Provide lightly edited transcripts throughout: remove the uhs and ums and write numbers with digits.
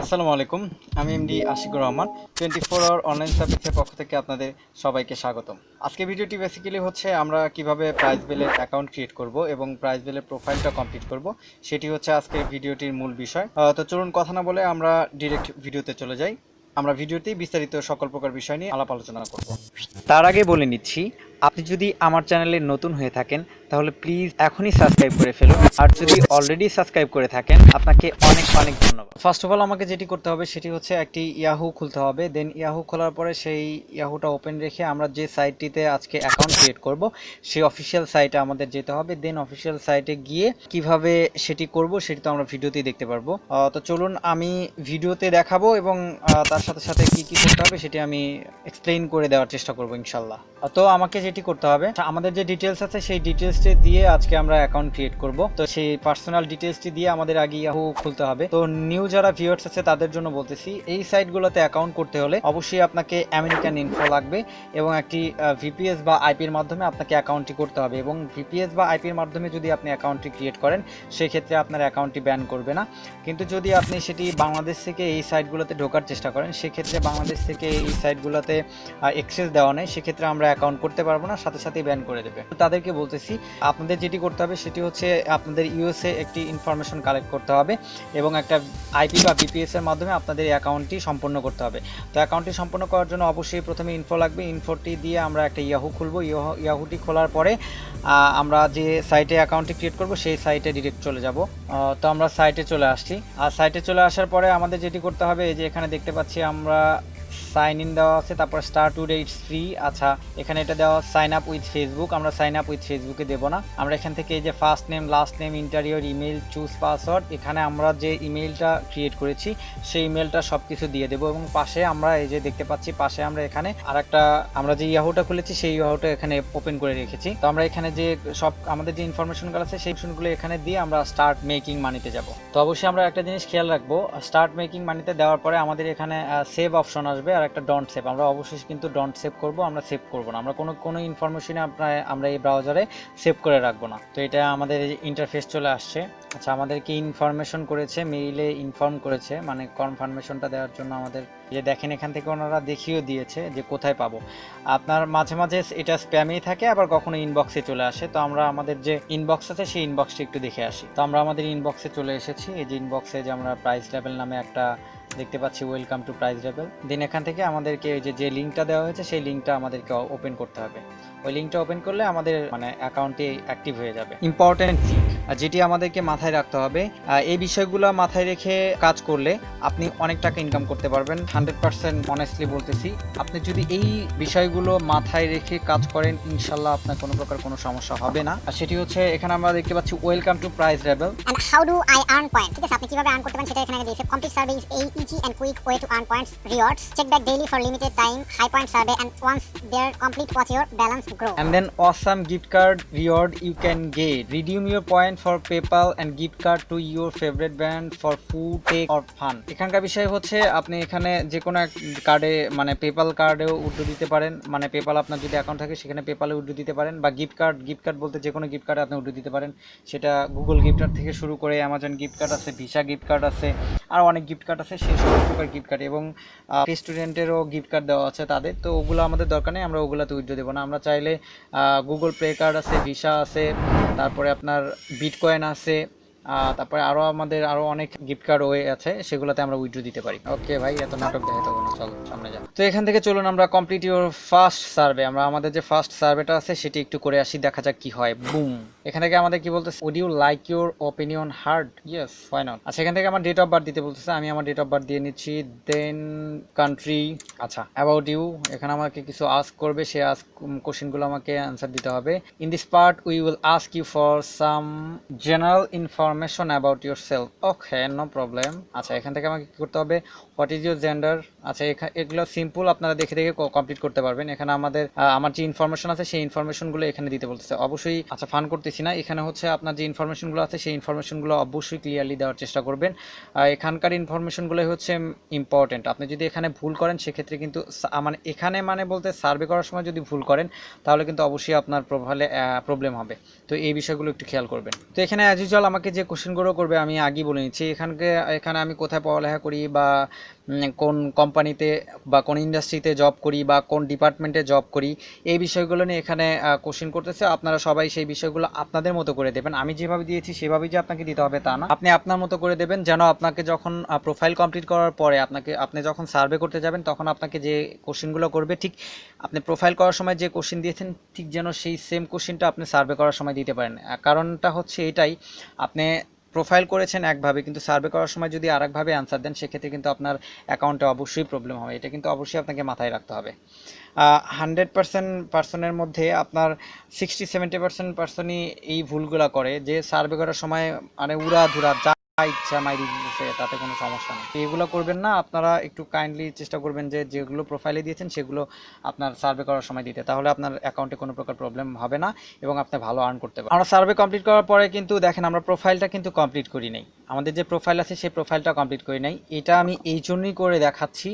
আসসালামু আলাইকুম। আমি MD Ashikur Rahman. 24 hour online সার্ভিসের পক্ষ থেকে আপনাদের সবাইকে স্বাগতম। আজকে ভিডিওটি বেসিক্যালি হচ্ছে আমরা কিভাবে প্রাইজবেলের অ্যাকাউন্ট ক্রিয়েট করব এবং প্রাইজবেলের প্রোফাইলটা কমপ্লিট করব, সেটি হচ্ছে আজকের ভিডিওটির মূল বিষয়। তো চলুন কথা না বলে আমরা ডিরেক্ট ভিডিওতে চলে যাই। আমরা ভিডিওতেই বিস্তারিত সকল প্রকার বিষয় নিয়ে আলাপ আলোচনা করব। তার আগে বলে নিচ্ছি, আপনি যদি আমার চ্যানেলে নতুন হয়ে থাকেন তাহলে প্লিজ এখনই সাবস্ক্রাইব করে ফেলুন, আর যদি অলরেডি সাবস্ক্রাইব করে থাকেন আপনাকে অনেক অনেক ধন্যবাদ। ফার্স্ট অফ অল আমাকে যেটি করতে হবে সেটি হচ্ছে একটি ইয়াহু খুলতে হবে। দেন ইয়াহু খোলার পরে সেই ইয়াহুটা ওপেন রেখে আমরা যে সাইটটিতে আজকে অ্যাকাউন্ট ক্রিয়েট করব সেই অফিসিয়াল সাইটে আমাদের যেতে হবে। দেন অফিসিয়াল সাইটে গিয়ে কিভাবে সেটি করব সেটি তো আমরা ভিডিওতেই দেখতে পারবো। তো চলুন আমি ভিডিওতে দেখাবো এবং তার সাথে সাথে কি কি করতে হবে সেটি আমি এক্সপ্লেইন করে দেওয়ার চেষ্টা করব ইনশাল্লাহ। তো আমাকে যেটি করতে হবে, আমাদের যে ডিটেলস আছে সেই ডিটেলসটি দিয়ে আজকে আমরা অ্যাকাউন্ট ক্রিয়েট করব। তো সেই পার্সোনাল ডিটেলসটি দিয়ে আমাদের আগে ইয়াহু খুলতে হবে। তো নিউ যারা ভিউয়ার্স আছে তাদের জন্য বলতেছি, এই সাইটগুলোতে অ্যাকাউন্ট করতে হলে অবশ্যই আপনাকে আমেরিকান ইনফো লাগবে এবং একটি ভিপিএস বা আইপির মাধ্যমে আপনাকে অ্যাকাউন্টটি করতে হবে। এবং ভিপিএস বা আইপির মাধ্যমে যদি আপনি অ্যাকাউন্টটি ক্রিয়েট করেন সেক্ষেত্রে আপনার অ্যাকাউন্টটি ব্যান করবে না। কিন্তু যদি আপনি সেটি বাংলাদেশ থেকে এই সাইটগুলোতে ঢোকার চেষ্টা করেন সেক্ষেত্রে বাংলাদেশ থেকে এই সাইটগুলোতে অ্যাক্সেস দেওয়া নেই, সেক্ষেত্রে আমরা অ্যাকাউন্ট করতে পারবো না, সাথে সাথেই ব্যান করে দেবে। তো তাদেরকে বলতেছি আপনাদের যেটি করতে হবে সেটি হচ্ছে আপনাদের ইউএসএ একটি ইনফরমেশন কালেক্ট করতে হবে এবং একটা আইপি বা বিপিএস এর মাধ্যমে আপনাদের এই অ্যাকাউন্টটি সম্পন্ন করতে হবে। তো অ্যাকাউন্টটি সম্পন্ন করার জন্য অবশ্যই প্রথমে ইনফো লাগবে। ইনফোটি দিয়ে আমরা একটা ইয়াহু খুলবো। ইয়াহুটি খোলার পরে আমরা যে সাইটে অ্যাকাউন্টটি ক্রিয়েট করব সেই সাইটে ডিরেক্ট চলে যাব। তো আমরা সাইটে চলে আসছি। আর সাইটে চলে আসার পরে আমাদের যেটি করতে হবে, এই যে এখানে দেখতে পাচ্ছি আমরা সাইন ইন দেওয়া আছে, তারপর স্টার্ট টুডে ইটস ফ্রি। আচ্ছা, এখানে এটা দেওয়া সাইন আপ উইথ ফেসবুক, আমরা সাইন আপ উইথ ফেসবুকে দেবো না। আমরা এখান থেকে এই যে first name, last name, interior, email, choose password, এখানে আমরা যে ইমেলটা ক্রিয়েট করেছি সেই ইমেলটা সব কিছু দিয়ে দেবো। এবং পাশে আমরা এই যে দেখতে পাচ্ছি পাশে আমরা এখানে আর একটা আমরা যে ইয়াহুটা খুলেছি সেই ইয়াহুটা এখানে ওপেন করে রেখেছি। তো আমরা এখানে যে সব আমাদের যে ইনফরমেশনগুলো আছে সেই ইনফরমেশনগুলো এখানে দিয়ে আমরা স্টার্ট মেকিং মানিতে যাব। তো অবশ্যই আমরা একটা জিনিস খেয়াল রাখবো, স্টার্ট মেকিং মানিতে দেওয়ার পরে আমাদের এখানে সেভ অপশন আসবে আর একটা ডন্ট সেভ। আমরা অবশ্যই কিন্তু ডন্ট সেভ করব, আমরা সেভ করব না। আমরা কোনো ইনফরমেশন আমরা এই ব্রাউজারে সেভ করে রাখবো না। তো এটা আমাদের ইন্টারফেস চলে আসছে। আচ্ছা, আমাদেরকে ইনফরমেশন করেছে, মেইলে ইনফর্ম করেছে, মানে কনফার্মেশনটা দেওয়ার জন্য আমাদের যে দেখেন এখান থেকে ওনারা দেখিয়েও দিয়েছে যে কোথায় পাবো। আপনার মাঝে মাঝে এটা স্প্যামেই থাকে, আবার কখনো ইনবক্সে চলে আসে। তো আমরা আমাদের যে ইনবক্স আছে সেই ইনবক্সটি একটু দেখে আসি। তো আমরা আমাদের ইনবক্সে চলে এসেছি। এই যে ইনবক্সে যে আমরা প্রাইস লেভেল নামে একটা দেখতে পাচ্ছি, ওয়েলকাম টু প্রাইজ লেভেল। দেন এখান থেকে আমাদেরকে যে লিঙ্কটা দেওয়া হয়েছে সেই লিঙ্কটা আমাদেরকে ওপেন করতে হবে। ওই লিঙ্কটা ওপেন করলে আমাদের মানে অ্যাকাউন্টটি অ্যাক্টিভ হয়ে যাবে। ইম্পর্টেন্ট থিং যেটি আমাদেরকে মাথায় রাখতে হবে, এই বিষয়গুলো মাথায় রেখে কাজ করলে আপনি অনেক টাকা ইনকাম করতে পারবেন। 100% অনেস্টলি বলতেছি, আপনি যদি এই বিষয়গুলো মাথায় রেখে কাজ করেন ইনশাল্লাহ আপনার কোনো প্রকার কোনো সমস্যা হবে না। আর সেটি হচ্ছে এখানে আমরা দেখতে পাচ্ছি welcome to prize level and how do I earn points। ঠিক আছে, আপনি কিভাবে আর্ন করতে পারেন সেটা এখানে দিয়েছে। Complete survey is easy and quick way to earn points, rewards, check back daily for limited time, high point survey, and once they're complete watch your balance grow, and then awesome gift card reward you can get, redeem your point for PayPal and gift card to your favorite brand for food, take or fun। এখানকার বিষয় হচ্ছে আপনি এখানে যে কোনো এক কার্ডে মানে পেপাল কার্ডেও উইথড্র দিতে পারেন, মানে পেপাল আপনার যদি অ্যাকাউন্ট থাকে সেখানে পেপালে উইথড্র দিতে পারেন, বা গিফট কার্ড বলতে যে কোনো গিফট কার্ডে আপনি উইথড্র দিতে পারেন। সেটা গুগল গিফট কার্ড থেকে শুরু করে অ্যামাজন গিফট কার্ড আছে, ভিসা গিফট কার্ড আছে, আর অনেক গিফট কার্ড আছে, সেই সব প্রকার গিফট কার্ড। এবং স্টুডেন্টেরও গিফট কার্ড দেওয়া আছে তাদের, তো ওগুলো আমাদের দরকার নেই, আমরা ওগুলোতে উইথড্র দেবো না। আমরা চাইলে গুগল প্লে কার্ড আছে, ভিসা আছে, তারপরে আপনার বিটকয়েন আছে, তারপরে আমাদের আরো অনেক গিফট কার্ড ওয়ে আছে, সেগুলোতে আমরা উইথড্র দিতে পারি। ওকে ভাই, এত নাটক দেখাতে হবে না, চলো সামনে যাও। তো এখান থেকে চলুন আমরা কমপ্লিট ইউর ফার্স্ট সার্ভে, আমরা আমাদের যে ফার্স্ট সার্ভেটা আছে সেটি একটু করে আসি, দেখা যাক কি হয়। বুম, এখান থেকে আমাদের কি বলতেছে, would you like your opinion heard? Yes, why not. আচ্ছা, এখান থেকে আমার ডেট অফ বার্থ দিতে বলতেছে, আমি আমার ডেট অফ বার্থ দিয়ে নিচ্ছি। দেন কান্ট্রি, আচ্ছা অ্যাবাউট ইউ, এখানে আমাকে কিছু আস্ক করবে, সে আস্ক কোশ্চেনগুলো আমাকে অ্যান্সার দিতে হবে। In this part we will ask you for some general information about yourself. Okay, no problem. আচ্ছা, এখান থেকে আমাকে কী করতে হবে, হোয়াট ইজ ইউর জেন্ডার। আচ্ছা, এগুলো সিম্পল, আপনারা দেখে দেখে কমপ্লিট করতে পারবেন। এখানে আমার যে ইনফরমেশন আছে সেই ইনফরমেশনগুলো এখানে দিতে বলতেছে অবশ্যই। আচ্ছা, ফান করতেছি করতেছি না। এখানে হচ্ছে আপনার যে ইনফরমেশনগুলো আছে সেই ইনফরমেশনগুলো অবশ্যই ক্লিয়ারলি দেওয়ার চেষ্টা করবেন। এখানকার ইনফরমেশনগুলোই হচ্ছে ইম্পর্টেন্ট। আপনি যদি এখানে ভুল করেন সেক্ষেত্রে কিন্তু মানে এখানে মানে বলতে সার্ভে করার সময় যদি ভুল করেন তাহলে কিন্তু অবশ্যই আপনার প্রোফাইলে প্রবলেম হবে। তো এই বিষয়গুলো একটু খেয়াল করবেন। তো এখানে অ্যাজ ইউজুয়াল আমাকে যে কোশ্চেনগুলো করবে আমি আগেই বলে নিচ্ছি। এখানে আমি কোথায় পড়ালেখা করি বা কোন কোম্পানিতে বা কোন ইন্ডাস্ট্রিতে জব করি বা কোন ডিপার্টমেন্টে জব করি, এই বিষয়গুলো নিয়ে এখানে কোশ্চেন করতেছে। আপনারা সবাই সেই বিষয়গুলো আপনাদের মতো করে দেবেন। আমি যেভাবে দিয়েছি সেভাবেই যে আপনাকে দিতে হবে তা না, আপনি আপনার মতো করে দেবেন, যেন আপনাকে যখন প্রোফাইল কমপ্লিট করার পরে আপনি যখন সার্ভে করতে যাবেন তখন আপনাকে যে কোশ্চেনগুলো করবে ঠিক আপনি প্রোফাইল করার সময় যে কোশ্চেন দিয়েছেন ঠিক যেন সেই সেম কোশ্চেনটা আপনি সার্ভে করার সময় দিতে পারেন। কারণটা হচ্ছে এটাই, আপনি প্রোফাইল করেছেন একভাবে কিন্তু সার্ভে করার সময় যদি আরেকভাবে অ্যান্সার দেন সেক্ষেত্রে কিন্তু আপনার অ্যাকাউন্টে অবশ্যই প্রবলেম হবে। এটা কিন্তু অবশ্যই আপনাকে মাথায় রাখতে হবে। 100% পার্সনের মধ্যে আপনার 60-70% পার্সনই এই ভুলগুলো করে, যে সার্ভে করার সময় মানে উড়াধুরা যা ইচ্ছা মাইরি দিতেছে, তাতে কোনো সমস্যা নেই। এগুলো করবেন না। আপনারা একটু কাইন্ডলি চেষ্টা করবেন যে যেগুলো প্রোফাইলে দিয়েছেন সেগুলো আপনার সার্ভে করার সময় দিতে, তাহলে আপনার অ্যাকাউন্টে কোনো প্রকার প্রবলেম হবে না এবং আপনি ভালো আর্ন করতে পারবেন। আমরা সার্ভে কমপ্লিট করার পরে কিন্তু দেখেন আমরা প্রোফাইলটা কিন্তু কমপ্লিট করি নাই। আমাদের যে প্রোফাইল আছে সেই প্রোফাইলটা কমপ্লিট করি নাই। এটা আমি এই জন্যই করে দেখাচ্ছি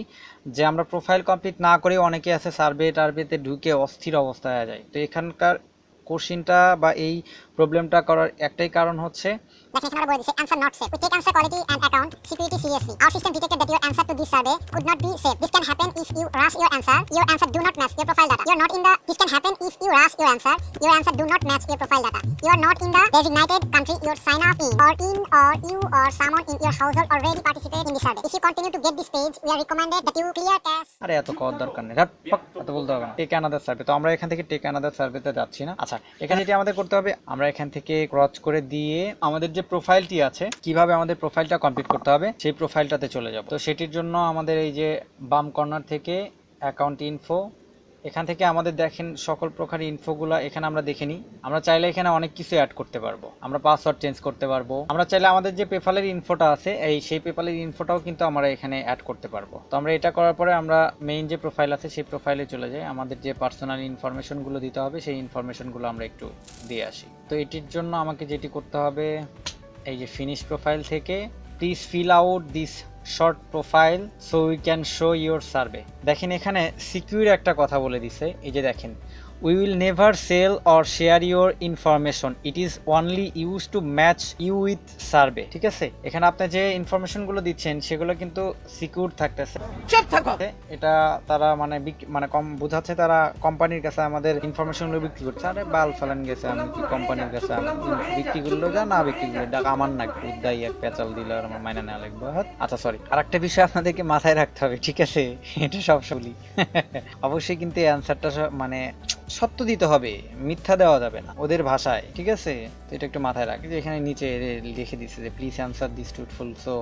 যে আমরা প্রোফাইল কমপ্লিট না করে অনেকে আছে সার্ভে টার্ভেতে ঢুকে অস্থির অবস্থায় হয়ে যায়। তো এখানকার কোশ্চিনটা বা এই প্রবলেমটা করার একটাই কারণ হচ্ছে Definition আমরা বলে দিছি answer not safe. We take answer quality and account security seriously. Our system detected that your answer to this survey could not be safe. This can happen if you rush your answer. Your answer do not match your profile data. This can happen if you rush your answer. Your answer do not match your profile data. You are not in the designated country you sign up in, or you or someone in your household already participate in the survey. If you continue to get this page, we are recommended that you clear test. আরে এত কর দরকার নেই, এত বলতে হবে না। Take another survey, তো আমরা এখান থেকে টেক অ্যানাদার সার্ভেতে যাচ্ছি না। আচ্ছা, এখানে যেটা আমাদের করতে হবে, আমরা এখান থেকে ক্রস করে দিয়ে আমাদের যে প্রোফাইলটি আছে, কিভাবে আমাদের প্রোফাইলটা কমপ্লিট করতে হবে সেই প্রোফাইলটাতে চলে যাব। তো সেটির জন্য আমাদের এই যে বাম কর্নার থেকে অ্যাকাউন্ট ইনফো, এখান থেকে আমাদের দেখেন সকল প্রকার ইনফোগুলো এখানে আমরা দেখে নিই। আমরা চাইলে এখানে অনেক কিছু অ্যাড করতে পারবো, আমরা পাসওয়ার্ড চেঞ্জ করতে পারবো, আমরা চাইলে আমাদের যে পেপালের ইনফোটা আছে সেই পেপালের ইনফোটাও কিন্তু আমরা এখানে অ্যাড করতে পারবো। তো আমরা এটা করার পরে আমরা মেইন যে প্রোফাইল আছে সেই প্রোফাইলে চলে যাই। আমাদের যে পার্সোনাল ইনফরমেশনগুলো দিতে হবে সেই ইনফরমেশনগুলো আমরা একটু দিয়ে আসি। তো এটির জন্য আমাকে যেটি করতে হবে, এই যে ফিনিশ প্রোফাইল থেকে please fill out this short profile so we can show your survey. দেখেন এখানে সিকিউর একটা কথা বলে দিছে, এই যে দেখেন we will never sell or share your information, it is only used to match you with survey। ঠিক আছে, এখানে আপনি যে ইনফরমেশনগুলো দিচ্ছেন সেগুলো কিন্তু সিকিউর থাকতেছে। এটা তারা মানে কম বোঝাচ্ছে, তারা কোম্পানির কাছে আমাদের ইনফরমেশনগুলো বিক্রি করছে। আরে বাল ফালান গেছে, আমি কি কোম্পানির কাছে বিক্রি করলো যা না বিক্রি করলো এটা আমার না, উদ্দাই এক পেঁচাল দিল আর আমার মাইনা নেওয়া লাগবে। আচ্ছা সরি, আর একটা বিষয় আপনাদেরকে মাথায় রাখতে হবে, ঠিক আছে, এটা সব বলি অবশ্যই কিন্তু এই অ্যান্সারটা মানে সত্য দিতে হবে, মিথ্যা দেওয়া যাবে না ওদের ভাষায়, ঠিক আছে। তো এটা একটু মাথায় রাখি যে এখানে নিচে লিখে দিচ্ছে যে please answer this truthful so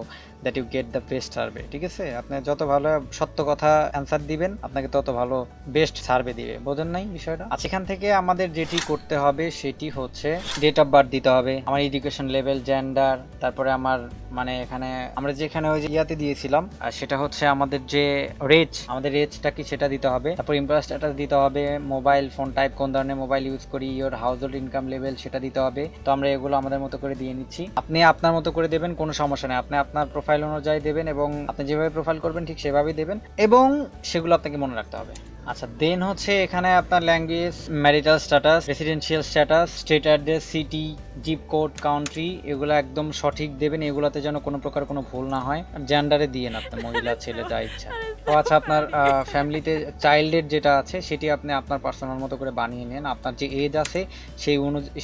that you get the best survey. ঠিক আছে, আপনি যত ভালো সত্য কথা অ্যান্সার দিবেন আপনাকে তত ভালো বেস্ট সার্ভে দিবে। বোঝেন নাই বিষয়টা? আচ্ছা, এখান থেকে আমাদের যেটি করতে হবে সেটি হচ্ছে ডেট অফ বার্থ দিতে হবে, আমার এডুকেশন লেভেল, জেন্ডার, তারপরে আমার মানে এখানে আমরা যেখানে ওই যে ইয়াতে দিয়েছিলাম আর সেটা হচ্ছে আমাদের যে রেজ, আমাদের রেজটা কি সেটা দিতে হবে, তারপর এমপ্লয় স্ট্যাটাস দিতে হবে, মোবাইল ফোন টাইপ কোন ধরনের মোবাইল ইউজ করি, your house hold income level সেটা দিতে হবে। তো আমরা এগুলো আমাদের মতো করে দিয়ে নিচ্ছি, আপনি আপনার মতো করে দেবেন, কোনো সমস্যা নেই, আপনি আপনার প্রোফাইল অনুযায়ী দেবেন এবং আপনি যেভাবে প্রোফাইল করবেন ঠিক সেভাবেই দেবেন এবং সেগুলো আপনাকে মনে রাখতে হবে। আচ্ছা, দেন হচ্ছে এখানে আপনার language, marital status, residential status, state address, city, zip code, country, এগুলো একদম সঠিক দেবেন, এগুলোতে যেন কোনো প্রকার কোনো ভুল না হয়। জেন্ডারে দিয়ে না, আপনার মহিলা ছেলে যা ইচ্ছা। তো আচ্ছা, আপনার ফ্যামিলিতে চাইল্ডের যেটা আছে সেটি আপনি আপনার পার্সোনাল মতো করে বানিয়ে নেন, আপনার যে এজ আছে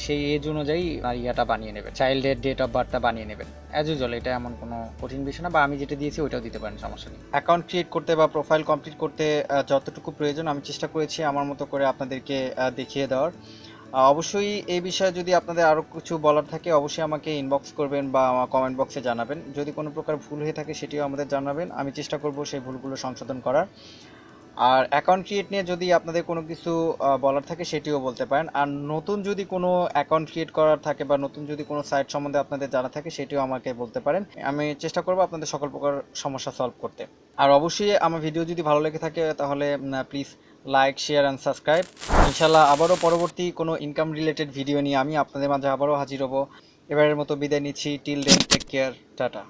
সেই এজ অনুযায়ী ইয়াটা বানিয়ে নেবেন, চাইল্ডের ডেট অফ বার্থটা বানিয়ে নেবেন অ্যাজ ইউজুয়াল। এটা এমন কোনো কঠিন বিষয় না, বা আমি যেটা দিয়েছি ওইটাও দিতে পারেন, সমস্যা নেই। অ্যাকাউন্ট ক্রিয়েট করতে বা প্রোফাইল কমপ্লিট করতে যতটুকু প্রয়োজন আমি চেষ্টা করেছি আমার মতো করে আপনাদেরকে দেখিয়ে দেওয়ার। অবশ্যই এই বিষয়ে যদি আপনাদের আরও কিছু বলার থাকে অবশ্যই আমাকে ইনবক্স করবেন বা আমার কমেন্ট বক্সে জানাবেন। যদি কোনো প্রকার ভুল হয়ে থাকে সেটিও আমাদের জানাবেন, আমি চেষ্টা করব সেই ভুলগুলো সংশোধন করার। আর অ্যাকাউন্ট ক্রিয়েট নিয়ে যদি আপনাদের কোনো কিছু বলার থাকে সেটিও বলতে পারেন। আর নতুন যদি কোনো অ্যাকাউন্ট ক্রিয়েট করার থাকে বা নতুন যদি কোনো সাইট সম্বন্ধে আপনাদের জানা থাকে সেটিও আমাকে বলতে পারেন, আমি চেষ্টা করব আপনাদের সকল প্রকার সমস্যা সলভ করতে। আর অবশ্যই আমার ভিডিও যদি ভালো লেগে থাকে তাহলে please like, share and subscribe. ইনশাল্লাহ আবারও পরবর্তী কোনো ইনকাম রিলেটেড ভিডিও নিয়ে আমি আপনাদের মাঝে আবারও হাজির হব। এবারের মতো বিদায় নিচ্ছি। Till then, take care, tata.